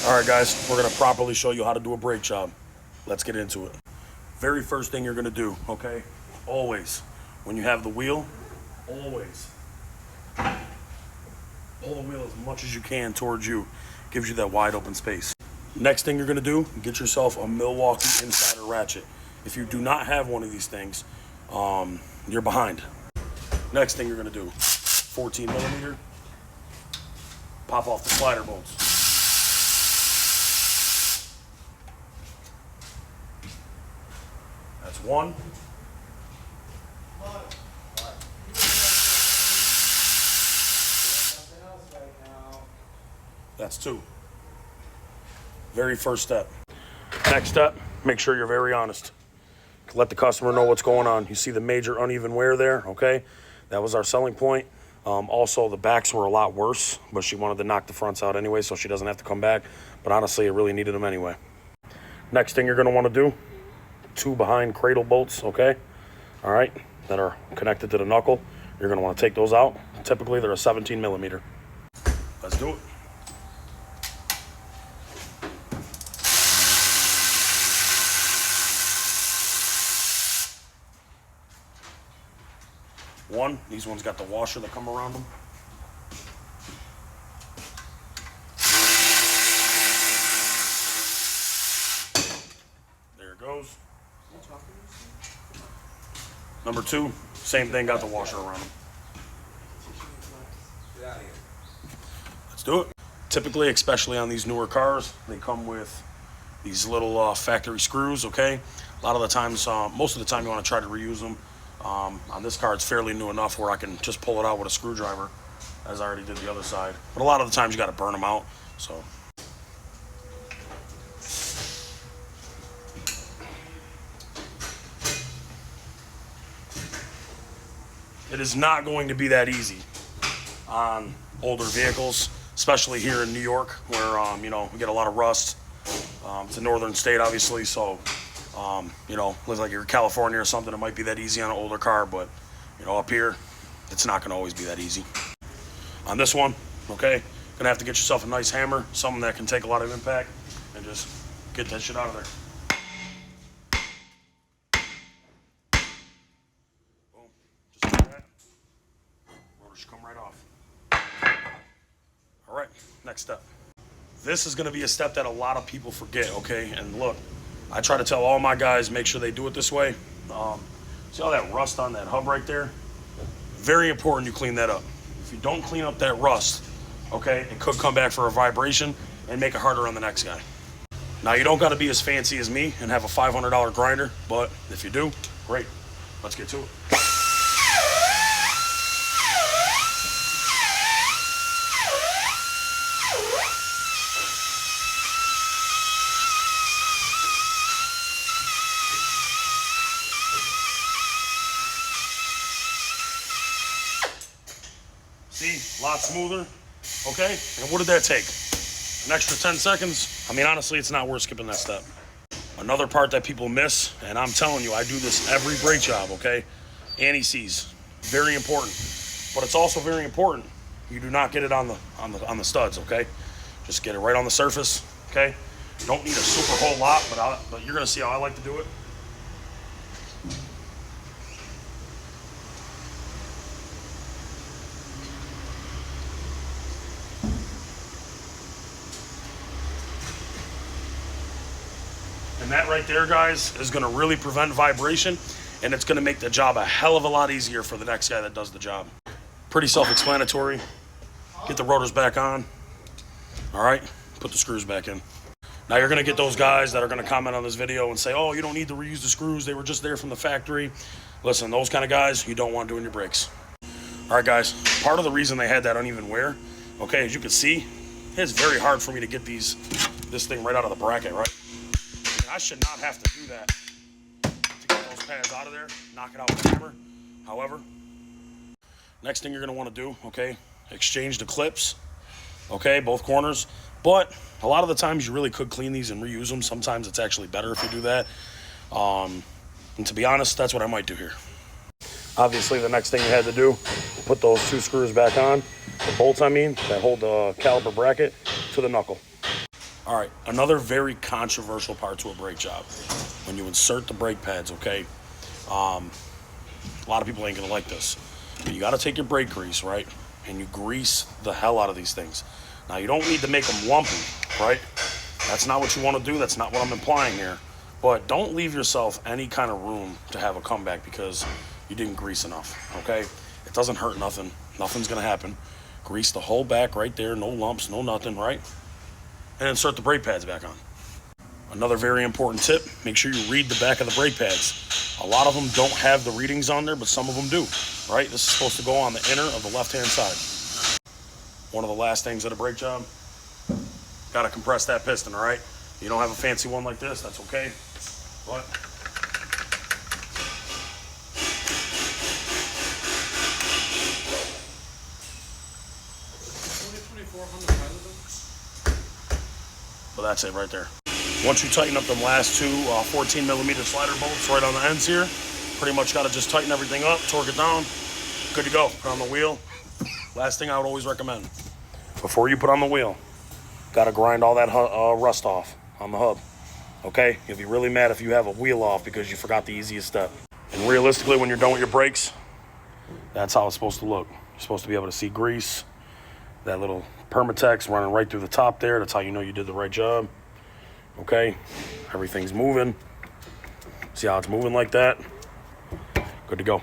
All right, guys, we're gonna properly show you how to do a brake job. Let's get into it. Very first thing you're gonna do, okay? Always, when you have the wheel, always pull the wheel as much as you can towards you. Gives you that wide open space. Next thing you're gonna do, get yourself a Milwaukee insider ratchet. If you do not have one of these things, you're behind. Next thing you're gonna do, 14 millimeter, pop off the slider bolts. That's one. That's two. Very first step. Next step, make sure you're very honest. Let the customer know what's going on. You see the major uneven wear there, okay? That was our selling point. Also, the backs were a lot worse, but she wanted to knock the fronts out anyway, so she doesn't have to come back. But honestly, it really needed them anyway. Next thing you're gonna wanna do, 2 behind cradle bolts, okay? All right, that are connected to the knuckle. You're gonna wanna take those out. Typically, they're a 17 millimeter. Let's do it. One, these ones got the washer that come around them. There it goes. Number 2, same thing, got the washer around them. Let's do it. Typically, especially on these newer cars, they come with these little factory screws, okay? A lot of the times, most of the time you want to try to reuse them. On this car, it's fairly new enough where I can just pull it out with a screwdriver, as I already did the other side. But a lot of the times you got to burn them out, so. It is not going to be that easy on older vehicles, especially here in New York, where you know, we get a lot of rust. It's a northern state, obviously, so you know, looks like you're in California or something, it might be that easy on an older car, but you know, up here, it's not gonna always be that easy. On this one, okay, gonna have to get yourself a nice hammer, something that can take a lot of impact, and just get that shit out of there. Boom, just like that. Rotor should come right off. All right, next step. This is gonna be a step that a lot of people forget, okay? And look, I try to tell all my guys, make sure they do it this way. See all that rust on that hub right there? Very important you clean that up. If you don't clean up that rust, okay, it could come back for a vibration and make it harder on the next guy. Now, you don't gotta be as fancy as me and have a $500 grinder, but if you do, great. Let's get to it. See, a lot smoother, okay? And what did that take? An extra 10 seconds? I mean, honestly, it's not worth skipping that step. Another part that people miss, and I'm telling you, I do this every brake job, okay? Anti-seize, very important. But it's also very important you do not get it on the studs, okay? Just get it right on the surface, okay? You don't need a super whole lot, but you're gonna see how I like to do it. And that right there, guys, is gonna really prevent vibration, and it's gonna make the job a hell of a lot easier for the next guy that does the job. Pretty self-explanatory. Get the rotors back on. All right, put the screws back in. Now you're gonna get those guys that are gonna comment on this video and say, oh, you don't need to reuse the screws, they were just there from the factory. Listen, those kind of guys, you don't want doing your brakes. All right, guys, part of the reason they had that uneven wear, okay, as you can see, it's very hard for me to get this thing right out of the bracket, right? I should not have to do that to get those pads out of there, knock it out with a hammer. However, next thing you're gonna wanna do, okay, exchange the clips, okay, both corners. But a lot of the times you really could clean these and reuse them. Sometimes it's actually better if you do that. And to be honest, that's what I might do here. Obviously, the next thing you had to do, put those 2 screws back on, the bolts I mean, that hold the caliper bracket to the knuckle. All right, another very controversial part to a brake job. When you insert the brake pads, okay? A lot of people ain't gonna like this. But you gotta take your brake grease, right? And you grease the hell out of these things. Now, you don't need to make them lumpy, right? That's not what you wanna do. That's not what I'm implying here. But don't leave yourself any kind of room to have a comeback because you didn't grease enough, okay? It doesn't hurt nothing. Nothing's gonna happen. Grease the whole back right there, no lumps, no nothing, right? And insert the brake pads back on. Another very important tip, make sure you read the back of the brake pads. A lot of them don't have the readings on there, but some of them do, right? This is supposed to go on the inner of the left-hand side. One of the last things at a brake job, gotta compress that piston, all right? You don't have a fancy one like this, that's okay, but so that's it right there. Once you tighten up them last two 14 millimeter slider bolts right on the ends here, pretty much got to just tighten everything up, torque it down, good to go. Put on the wheel. Last thing I would always recommend, before you put on the wheel, got to grind all that rust off on the hub, okay? You'll be really mad if you have a wheel off because you forgot the easiest step. And realistically, when you're done with your brakes, that's how it's supposed to look. You're supposed to be able to see grease, that little Permatex running right through the top there. That's how you know you did the right job. Okay, everything's moving. See how it's moving like that? Good to go.